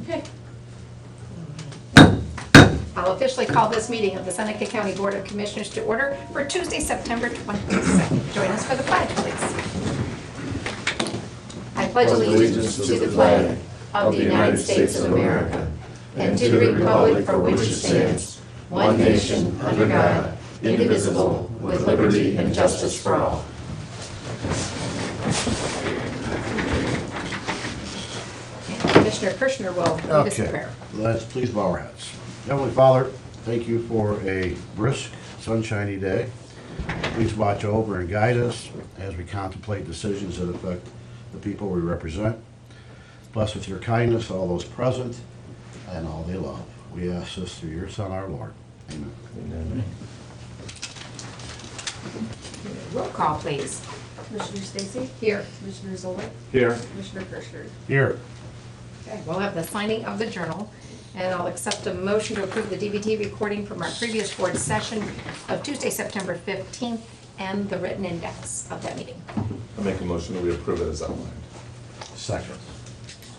Okay. I'll officially call this meeting of the Seneca County Board of Commissioners to order for Tuesday, September 22nd. Join us for the pledge, please. I pledge allegiance to the flag of the United States of America and to the republic for which it stands, one nation, under God, indivisible, with liberty and justice for all. And Commissioner Kirschner will lead us in prayer. Let's please bow our heads. Heavenly Father, thank you for a brisk, sunshiny day. Please watch over and guide us as we contemplate decisions that affect the people we represent. Bless with your kindness all those present and all they love. We ask this through your Son, our Lord. Amen. Amen. Roll call, please. Commissioner Stacy? Here. Commissioner Zoller? Here. Commissioner Kirschner? Here. Okay, we'll have the signing of the journal, and I'll accept a motion to approve the DVD recording from our previous board session of Tuesday, September 15th, and the written index of that meeting. I make a motion that we approve it as outlined. Second.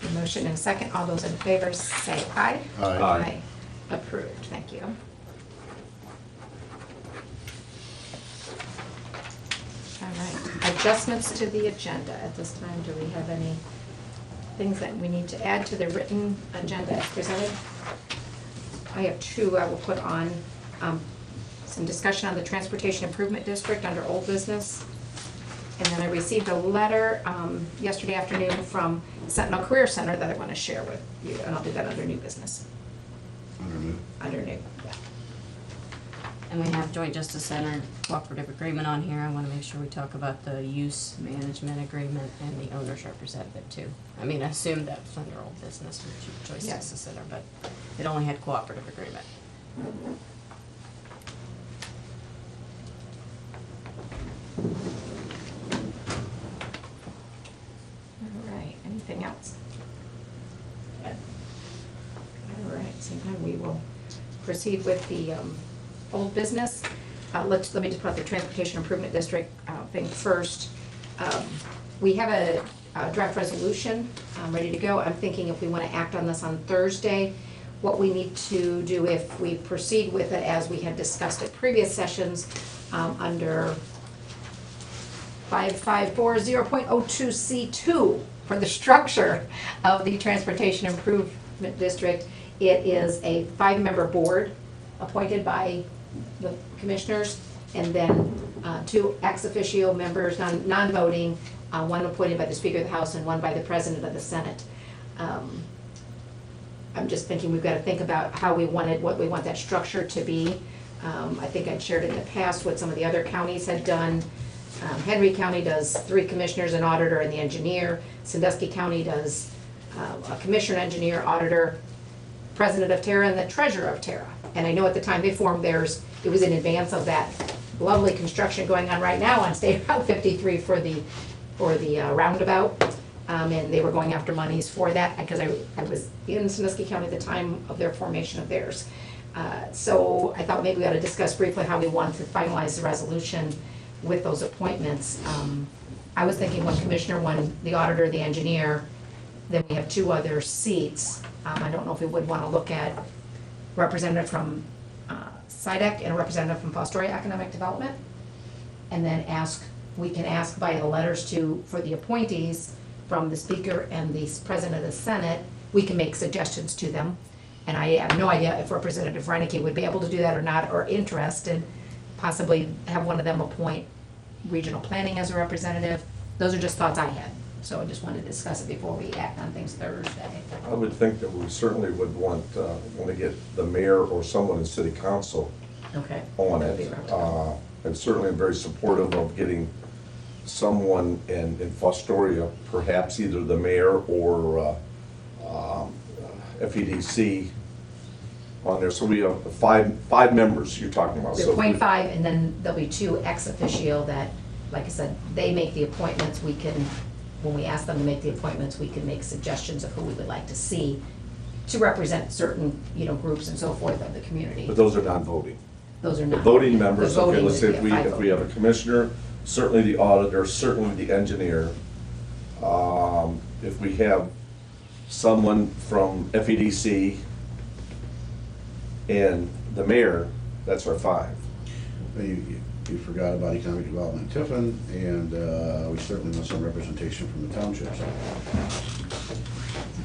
A motion and a second. All those in favor say aye. Aye. Aye. Approved. Thank you. All right. Adjustments to the agenda. At this time, do we have any things that we need to add to the written agenda as presented? I have two I will put on. Some discussion on the Transportation Improvement District under old business. And then I received a letter yesterday afternoon from Sentinel Career Center that I want to share with you, and I'll do that under new business. Under new, yeah. And we have Joint Justice Center cooperative agreement on here. I want to make sure we talk about the use management agreement and the owner's representative too. I mean, I assumed that was under old business with Joint Yeah. Justice Center, but it only had cooperative agreement. All right, anything else? All right, same time we will proceed with the old business. Let me just put the Transportation Improvement District thing first. We have a draft resolution ready to go. I'm thinking if we want to act on this on Thursday, what we need to do if we proceed with it as we had discussed at previous sessions under 5540.02C2 for the structure of the Transportation Improvement District. It is a 5-member board appointed by the commissioners, and then 2 ex officio members, non-voting, one appointed by the Speaker of the House and one by the President of the Senate. I'm just thinking we've got to think about how what we want that structure to be. I think I'd shared in the past what some of the other counties had done. Henry County does 3 commissioners, an auditor, and the engineer. Sandusky County does a commissioner, engineer, auditor, president of Terra, and the treasurer of Terra. And I know at the time they formed theirs, it was in advance of that lovely construction going on right now on State Route 53 for the roundabout. And they were going after monies for that because I was in Sandusky County at the time of their formation of theirs. So I thought maybe we ought to discuss briefly how we want to finalize the resolution with those appointments. I was thinking one commissioner, one the auditor, the engineer, then we have 2 other seats. I don't know if we would want to look at representative from SIDEC and a representative from Fostoria Economic Development. And then we can ask via the letters for the appointees from the Speaker and the President of the Senate, we can make suggestions to them. And I have no idea if Representative Reineke would be able to do that or not, or interested, possibly have one of them appoint regional planning as a representative. Those are just thoughts I had. So I just wanted to discuss it before we act on things Thursday. I would think that we certainly would want to get the mayor or someone in city council Okay. on That'd be it. around. And certainly I'm very supportive of getting someone in Fostoria, perhaps either the mayor or FEDC on there. So we have five members you're talking about. We So appoint 5, and then there'll be 2 ex officio that, like I said, they make the appointments. We can, when we ask them to make the appointments, we can make suggestions of who we would like to see to represent certain, groups and so forth of the community. But those are non-voting. Those are The not. voting members, The okay, voting let's say would if be we a 5 have a commissioner, certainly the auditor, certainly the engineer, If we have someone from FEDC and the mayor, that's our 5. You forgot about economic development in Tiffin, and we certainly want some representation from the townships.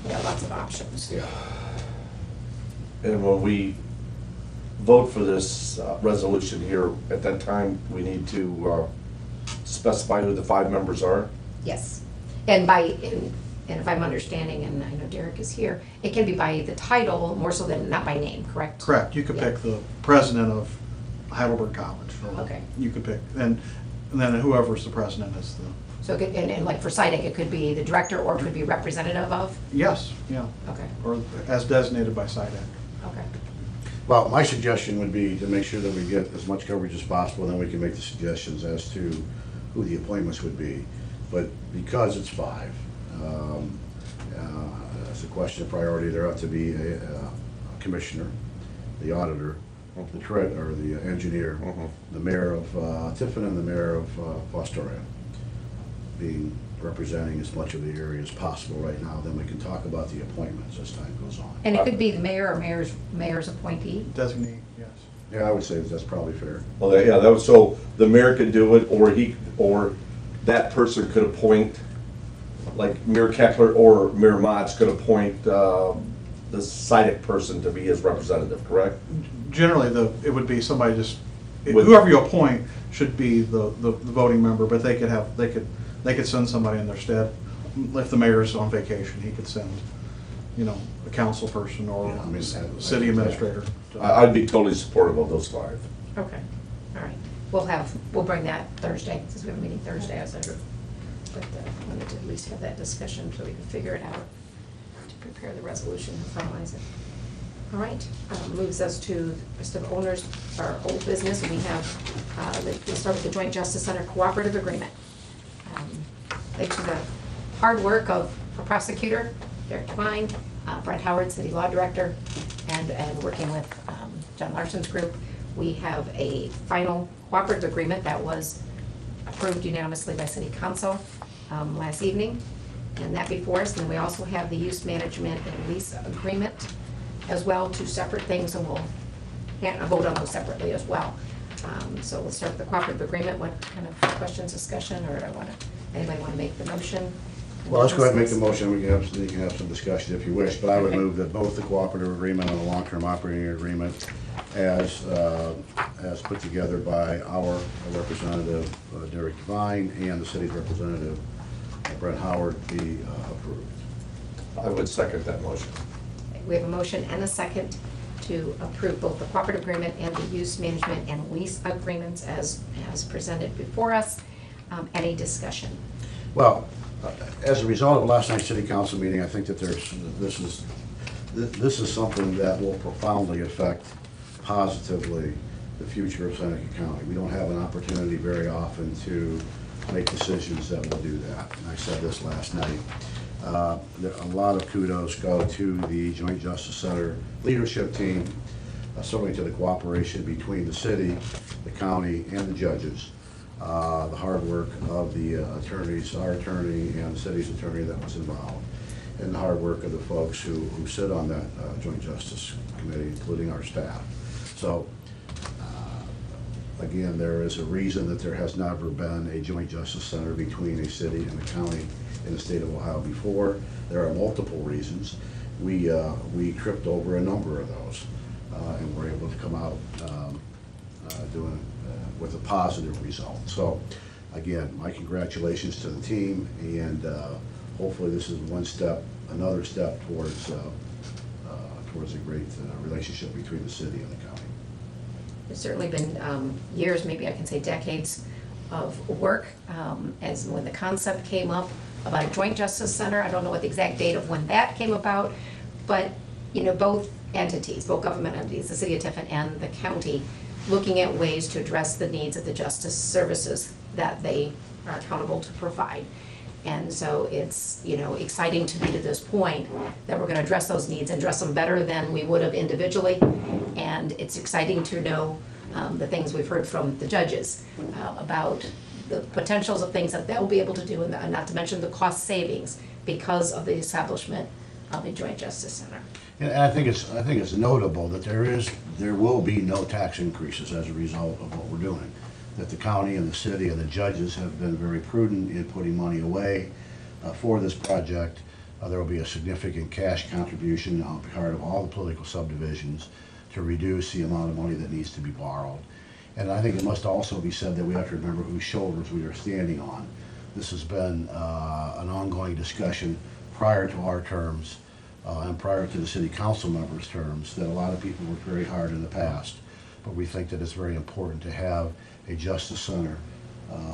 We got lots of options. Yeah. And when we vote for this resolution here, at that time, we need to specify who the 5 members are. Yes. And and if I'm understanding, and I know Derek is here, it can be by the title more so than, not by name, correct? Correct, you could Yeah. pick the president of Heidelberg College. or Okay. You could pick, and then whoever's the president is the, So it could, and like for SIDC, it could be the director or it could be representative of? yes, yeah, Okay, or as designated by SIDAC. okay. Well, my suggestion would be to make sure that we get as much coverage as possible, then we can make the suggestions as to who the appointments would be. But because it's 5, it's a question of priority. There ought to be a commissioner, the auditor, or the engineer, the mayor of Tiffin, and the mayor of Fostoria, representing as much of the area as possible right now. Then we can talk about the appointments as time goes on. And it could be the mayor or mayor's appointee? Designate, yes. Yeah, I would say that's probably fair. Well, yeah, that was, so the mayor could do it, or that person could appoint, like Mayor Keckler or Mayor Motz could appoint the SIDC person to be his representative, correct? Generally, it would be somebody just, With- whoever you appoint should be the voting member, but they could send somebody in their stead. If the mayor's on vacation, he could send, a council person or Yeah, I mean, city administrator. I'd be totally supportive of those 5. Okay, all right. We'll bring that Thursday, since we have a meeting Thursday, but I wanted to at least have that discussion so we can figure it out to prepare the resolution and finalize it. All right, moves us to the rest of owners, our old business, and we have, let's start with the Joint Justice Center Cooperative Agreement. Thanks to the hard work of our prosecutor, Derek Devine, Brent Howard, City Law Director, and working with John Larson's group, we have a final cooperative agreement that was approved unanimously by City Council last evening, and that before us. And we also have the use management and lease agreement as well, 2 separate things, and we'll vote on those separately as well. So we'll start with the cooperative agreement. What kind of questions, discussion, or anybody want to make the motion? Well, let's go ahead and make the motion. You can have some discussion if you wish, but I would move that both the cooperative agreement and the long-term operating agreement as put together by our representative, Derek Devine, and the city's representative, Brent Howard, be approved. I would second that motion. We have a motion and a second to approve both the cooperative agreement and the use management and lease agreements as presented before us. Any discussion? Well, as a result of last night's city council meeting, I think that this is something that will profoundly affect positively the future of Seneca County. We don't have an opportunity very often to make decisions that will do that. And I said this last night. A lot of kudos go to the Joint Justice Center leadership team, certainly to the cooperation between the city, the county, and the judges. The hard work of the attorneys, our attorney and the city's attorney that was involved, and the hard work of the folks who sit on that Joint Justice Committee, including our staff. So, again, there is a reason that there has never been a Joint Justice Center between a city and a county in the state of Ohio before. There are multiple reasons. We tripped over a number of those, and were able to come out with a positive result. So, again, my congratulations to the team, and hopefully this is another step towards a great relationship between the city and the county. It's certainly been years, maybe I can say decades of work, as when the concept came up about a Joint Justice Center. I don't know what the exact date of when that came about, but both entities, both government entities, the city of Tiffin and the county, looking at ways to address the needs of the justice services that they are accountable to provide. And so it's, exciting to be to this point that we're gonna address those needs and address them better than we would have individually. And it's exciting to know the things we've heard from the judges about the potentials of things that they'll be able to do, and not to mention the cost savings because of the establishment of a Joint Justice Center. And I think it's notable that there will be no tax increases as a result of what we're doing. That the county and the city and the judges have been very prudent in putting money away for this project. There will be a significant cash contribution on part of all the political subdivisions to reduce the amount of money that needs to be borrowed. And I think it must also be said that we have to remember whose shoulders we are standing on. This has been an ongoing discussion prior to our terms and prior to the city council members' terms, that a lot of people worked very hard in the past. But we think that it's very important to have a justice center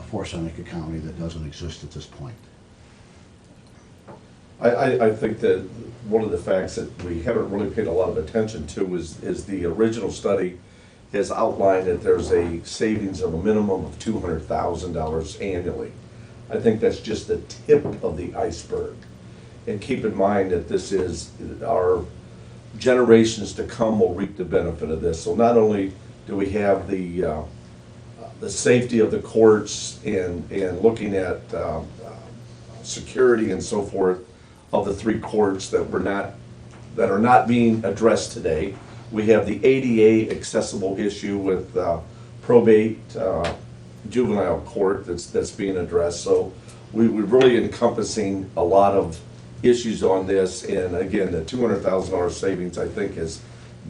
for Seneca County that doesn't exist at this point. I think that one of the facts that we haven't really paid a lot of attention to is the original study has outlined that there's a savings of a minimum of $200,000 annually. I think that's just the tip of the iceberg. And keep in mind that this is, our generations to come will reap the benefit of this. So not only do we have the safety of the courts and looking at security and so forth of the 3 courts that are not being addressed today. We have the ADA accessible issue with probate juvenile court that's being addressed. So we're really encompassing a lot of issues on this. And again, the $200,000 savings, I think, is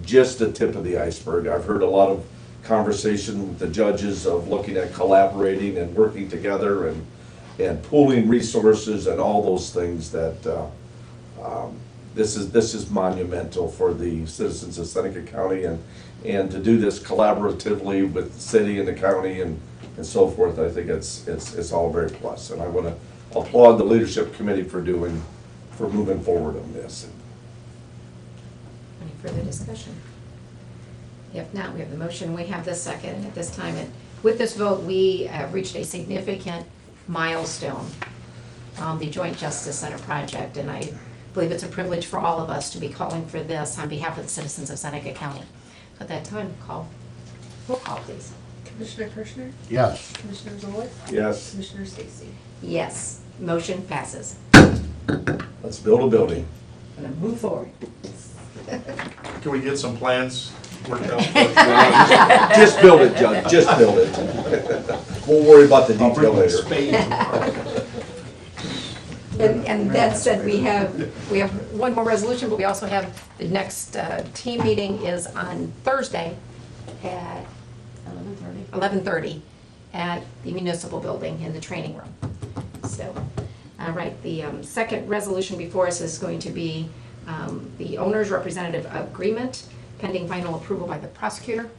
just the tip of the iceberg. I've heard a lot of conversation with the judges of looking at collaborating and working together and pooling resources and all those things that this is monumental for the citizens of Seneca County, and to do this collaboratively with the city and the county and so forth. I think it's all very plus, and I want to applaud the leadership committee for moving forward on this. Any further discussion? If not, we have the motion, we have the second at this time. And with this vote, we have reached a significant milestone on the Joint Justice Center project, and I believe it's a privilege for all of us to be calling for this on behalf of the citizens of Seneca County. At that time, roll call, please. Commissioner Kirschner? Yes. Commissioner Zoller? Yes, Commissioner Stacy? Yes, motion passes. let's build a building. Gonna move forward. Can we get some plans worked out? Just build it, Judge, just build it. We'll worry about the I'll bring detail my later. spade. And that said, we have one more resolution, but we also have the next team meeting is on Thursday at 11:30 at the municipal building in the training room. So, all right, the second resolution before us is going to be the owner's representative agreement pending final approval by the prosecutor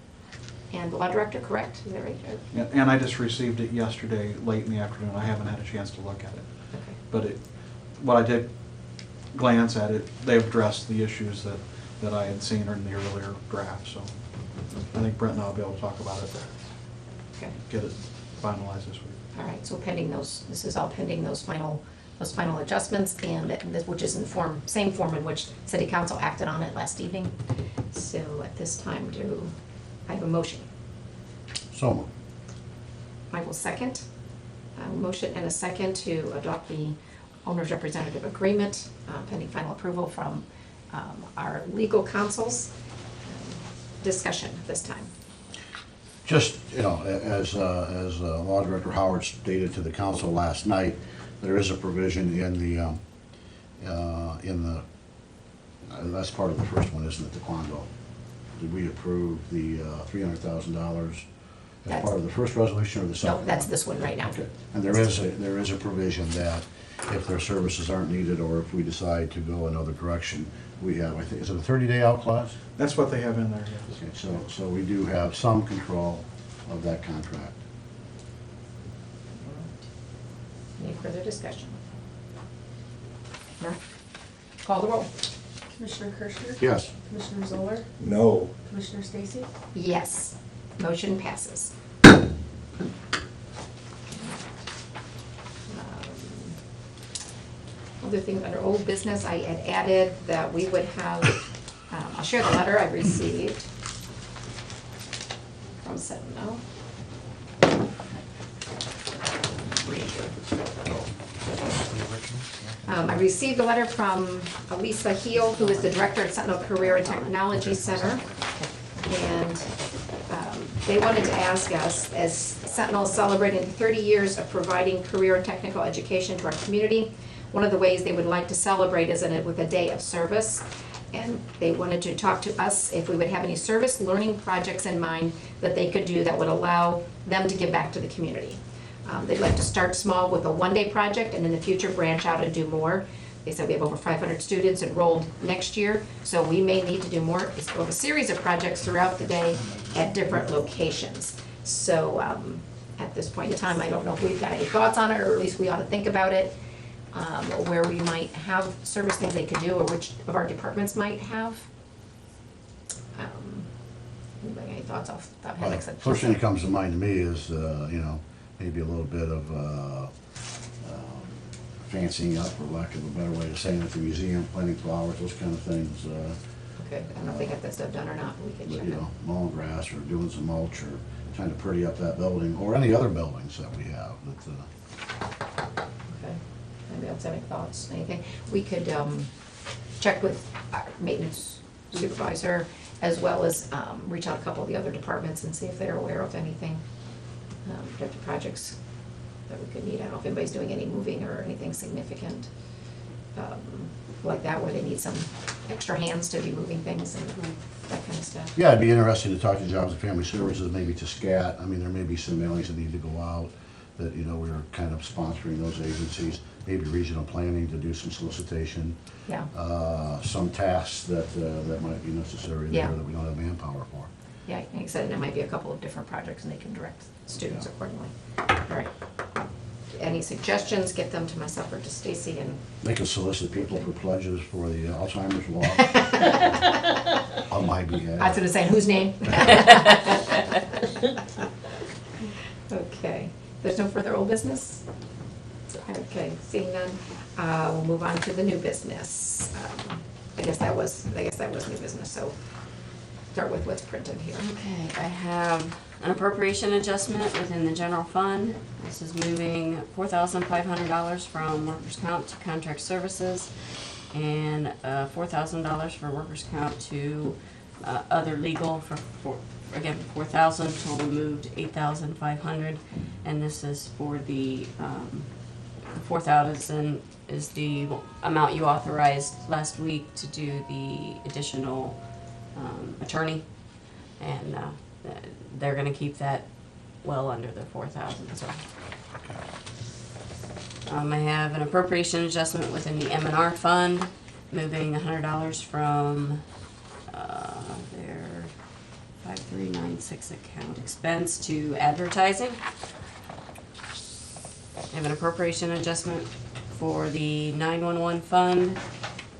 and the law director, correct? Is that right, Judge? And I just received it yesterday, late in the afternoon. I haven't had a chance to look at it. Okay. But what I did glance at it, they've addressed the issues that I had seen in the earlier draft, so I think Brent and I will be able to talk about it, Okay. get it finalized this week. All right, so pending those, this is all pending those final adjustments, and which is in same form in which City Council acted on it last evening. So at this time, do I have a motion? So moved. I will second. A motion and a second to adopt the owner's representative agreement pending final approval from our legal counsels. Discussion at this time. Just, as Law Director Howard stated to the council last night, there is a provision in the, that's part of the first one, isn't it, the Quango? Did we approve the $300,000 as part of the first resolution or the second? No, that's this one right now. Okay, and there is a provision that if their services aren't needed, or if we decide to go another direction, we have, I think, is it a 30-day out clause? That's what they have in there, yes. Okay, so we do have some control of that contract. Any further discussion? No? Call the roll. Commissioner Kirschner? Yes. Commissioner Zoller? No. Commissioner Stacy? Yes, motion passes. Other things under old business, I had added that we would have, I'll share the letter I received from Sentinel. I received a letter from Lisa Heel, who is the director at Sentinel Career and Technology Center. And they wanted to ask us, as Sentinel is celebrating 30 years of providing career and technical education to our community, one of the ways they would like to celebrate is with a day of service. And they wanted to talk to us if we would have any service learning projects in mind that they could do that would allow them to give back to the community. They'd like to start small with a one-day project and in the future branch out and do more. They said we have over 500 students enrolled next year, so we may need to do more, of a series of projects throughout the day at different locations. So at this point in time, I don't know if we've got any thoughts on it, or at least we ought to think about it, where we might have service things they could do, or which of our departments might have. Anybody got any thoughts off the top of my head? First thing that comes to mind to me is, maybe a little bit of fancying up, for lack of a better way of saying it, the museum, planting flowers, those kind of things. Okay, I don't know if they got that stuff done or not, but we can check You it. know, mowing grass or doing some mulch or trying to pretty up that building, or any other buildings that we have. Okay, anybody else have any thoughts, anything? We could check with our maintenance supervisor, as well as reach out to a couple of the other departments and see if they're aware of anything, type of projects that we could need. I don't know if anybody's doing any moving or anything significant like that, where they need some extra hands to be moving things and that kind of stuff. Yeah, it'd be interesting to talk to Jobs and Family Services, maybe to SCAT. I mean, there may be some mailings that need to go out that, we're kind of sponsoring those agencies. Maybe regional planning to do some solicitation. Yeah, Some tasks that might be necessary there Yeah. that we don't have manpower for. yeah, like I said, there might be a couple of different projects and they can direct students Yeah. accordingly. All right. Any suggestions, get them to myself or to Stacy, and They can solicit people for pledges for the Alzheimer's law. On my I was behalf. gonna say, whose name? Okay, there's no further old business? Okay, seeing none, we'll move on to the new business. I guess that was new business, so start with what's printed here. Okay, I have an appropriation adjustment within the general fund. This is moving $4,500 from workers' comp to contract services, and $4,000 for workers' comp to other legal again, 4,000, total moved 8,500. And this is for the 4,000 is the amount you authorized last week to do the additional attorney, and they're gonna keep that well under the 4,000, so. I have an appropriation adjustment within the M&R fund, moving $100 from their 5396 account expense to advertising. I have an appropriation adjustment for the 911 fund,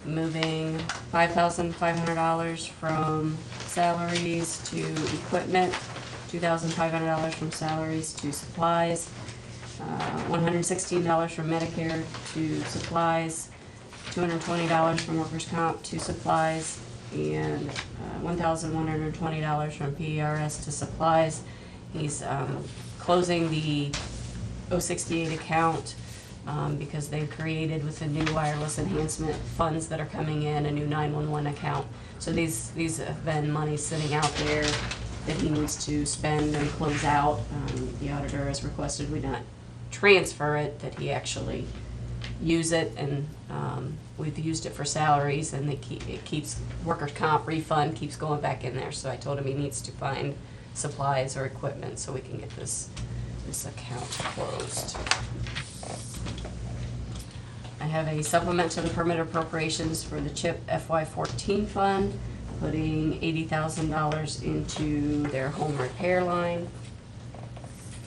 moving $5,500 from salaries to equipment, $2,500 from salaries to supplies, $116 from Medicare to supplies, $220 from workers' comp to supplies, and $1,120 from PERS to supplies. He's closing the 068 account because they've created, with the new wireless enhancement funds that are coming in, a new 911 account. So these have been money sitting out there that he needs to spend and close out. The auditor has requested we not transfer it, that he actually use it, and we've used it for salaries, and it keeps workers' comp refund keeps going back in there. So I told him he needs to find supplies or equipment so we can get this account closed. I have a supplement to the permit appropriations for the CHIP FY14 fund, putting $80,000 into their home repair line.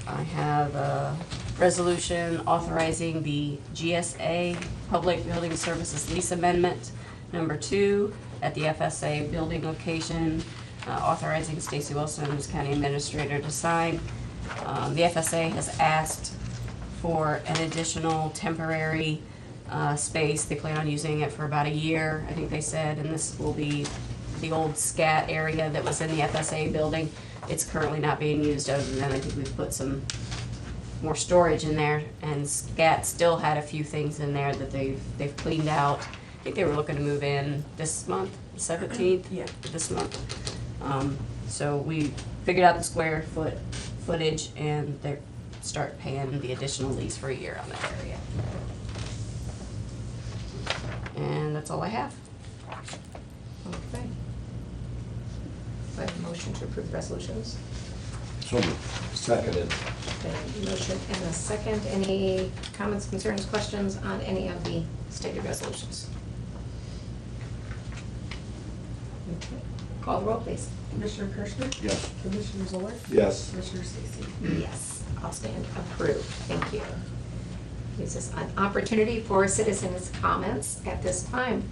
I have a resolution authorizing the GSA Public Building Services Lease Amendment #2 at the FSA building location, authorizing Stacy Wilson as county administrator to sign. The FSA has asked for an additional temporary space. They plan on using it for about a year, I think they said, and this will be the old SCAT area that was in the FSA building. It's currently not being used, other than I think we've put some more storage in there, and SCAT still had a few things in there that they've cleaned out. I think they were looking to move in this month, 17th? Yeah. This month. So we figured out the footage, and they're start paying the additional lease for a year on that area. And that's all I have. Okay. Do I have a motion to approve the resolutions? So moved. Seconded. Okay, motion and a second. Any comments, concerns, questions on any of the stated resolutions? Okay. Call the roll, please. Commissioner Kirschner? Yes. Commissioner Zoller? Yes. Commissioner Stacy? Yes, I'll stand approved. Thank you. Gives us an opportunity for citizens' comments at this time.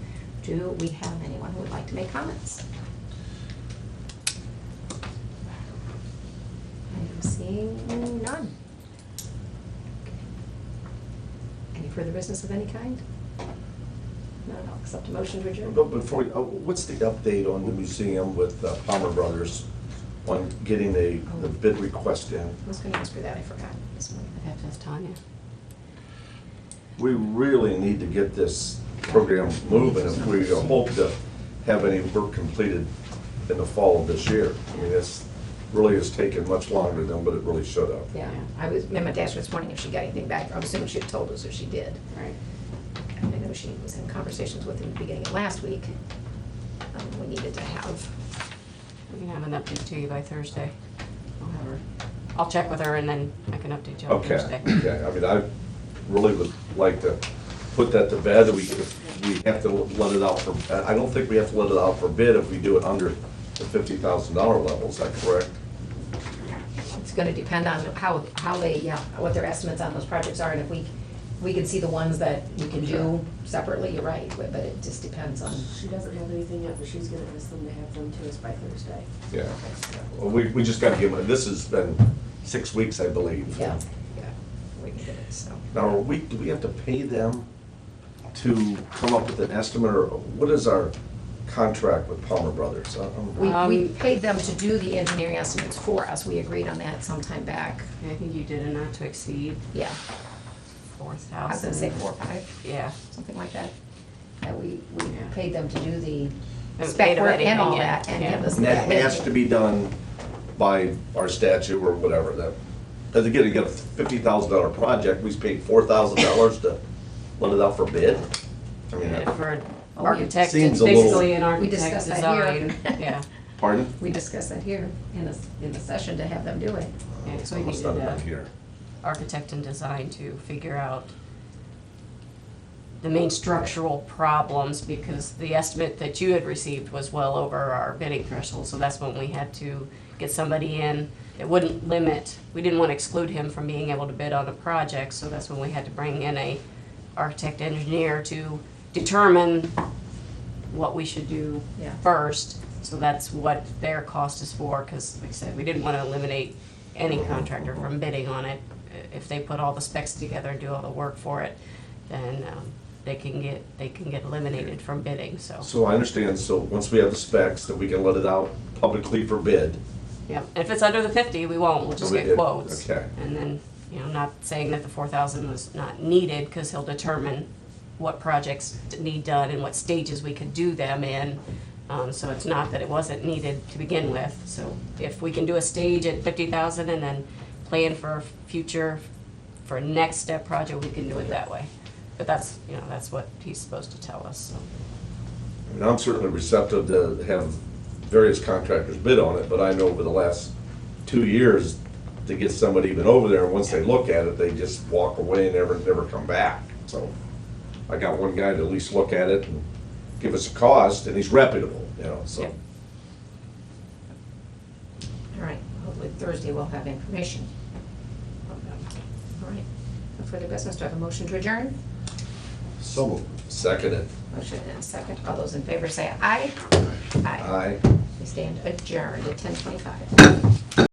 Do we have anyone who would like to make comments? I'm seeing none. Any further business of any kind? None, I'll accept a motion to adjourn. But before, what's the update on the museum with Palmer Brothers on getting the bid request in? I was gonna ask for that, I forgot this morning. I have to ask Tanya. We really need to get this program moving if we hope to have any work completed in the fall of this year. I mean, this really has taken much longer than what it really should have. Yeah, I meant to ask her this morning if she got anything back. I'm assuming she had told us if she did. Right. And I know she was in conversations with him at the beginning of last week. We needed to have. We can have an update to you by Thursday. I'll check with her and then I can update you on Okay, Thursday. okay. I mean, I really would like to put that to bed. We have to let it out for, I don't think we have to let it out for bid if we do it under the $50,000 level. Is that correct? It's gonna depend on how they, what their estimates on those projects are, and if we can see the ones that we can do separately, you're right, but it just depends on. She doesn't have anything yet, but she's gonna ask them to have them to us by Thursday. Yeah. Well, we just got to give them, this has been 6 weeks, I believe. Yeah, we can get it, so. Now, do we have to pay them to come up with an estimate, or what is our contract with Palmer Brothers? We paid them to do the engineering estimates for us, we agreed on that sometime back, I think you did a not to exceed yeah. 4,000. I was gonna say 4 or 5, Yeah. something like that. That we paid them to do the Haven't spec paid them work and anything all yet, that, and yeah. give us. And that has to be done by our statute or whatever, that, because again, you get a $50,000 project, we paid $4,000 to let it out for bid. I mean, And for an Oh, architect, it's seems a little- basically an We architect discussed that here. design. Yeah. pardon? We discussed that here in the session to have them do it. Yeah, so we Must needed not have a been here. architect and design to figure out the main structural problems, because the estimate that you had received was well over our bidding threshold, so that's when we had to get somebody in that wouldn't limit, we didn't want to exclude him from being able to bid on a project, so that's when we had to bring in a architect engineer to determine what we should do Yeah. first. So that's what their cost is for, because like I said, we didn't want to eliminate any contractor from bidding on it. If they put all the specs together and do all the work for it, then they can get eliminated from bidding, so. So I understand, so once we have the specs, that we can let it out publicly for bid. Yeah, and if it's under the 50, we won't, we'll just Okay, get quotes. okay. And then, not saying that the 4,000 was not needed, because he'll determine what projects need done and what stages we could do them in. So it's not that it wasn't needed to begin with. So if we can do a stage at 50,000 and then plan for future, for a next step project, we can do it that way. But that's, that's what he's supposed to tell us, so. I mean, I'm certainly receptive to have various contractors bid on it, but I know over the last 2 years, to get somebody even over there, and once they look at it, they just walk away and never come back. So I got one guy to at least look at it and give us a cost, and he's reputable, so. Yep. All right, hopefully Thursday we'll have information. All right, no further business, do I have a motion to adjourn? So moved. Seconded. Motion and a second, all those in favor say aye. Aye. We stand adjourned at 10:25.